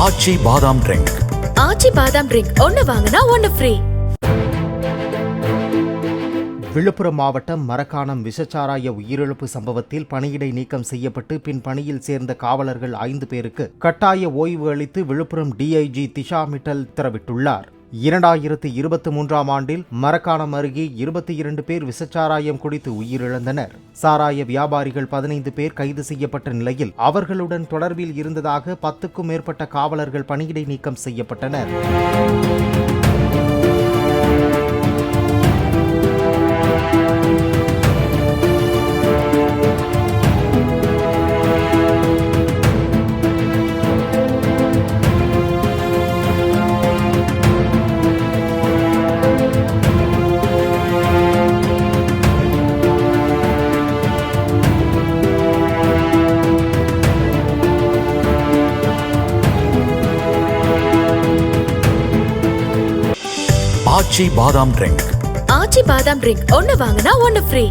ஆச்சி பாதாம் ட்ரிங்க். ஆச்சி பாதாம் ட்ரிங்க் ஒன்னு வாங்கினா ஒன்னு ஃப்ரீ. விழுப்புரம் மாவட்டம் மரக்காணம் விஷச்சாராய உயிரிழப்பு சம்பவத்தில் பணியிடை நீக்கம் செய்யப்பட்டு பின் பணியில் சேர்ந்த காவலர்கள் 5 பேருக்கு கட்டாய ஓய்வு அளித்து விழுப்புரம் டிஐஜி திஷா மிட்டல் உத்தரவிட்டுள்ளார். 2023ஆம் ஆண்டில் மரக்காணம் அருகே 22 பேர் விஷச்சாராயம் குடித்து உயிரிழந்தனர். சாராய வியாபாரிகள் 15 பேர் கைது செய்யப்பட்ட நிலையில் அவர்களுடன் தொடர்பில் இருந்ததாக 10க்கும் மேற்பட்ட காவலர்கள் பணியிடை நீக்கம் செய்யப்பட்டனர். ஆச்சி பாதாம் ட்ரிங்க். ஆச்சி பாதாம் ட்ரிங்க் ஒன்னு வாங்கினா ஒன்னு ஃப்ரீ.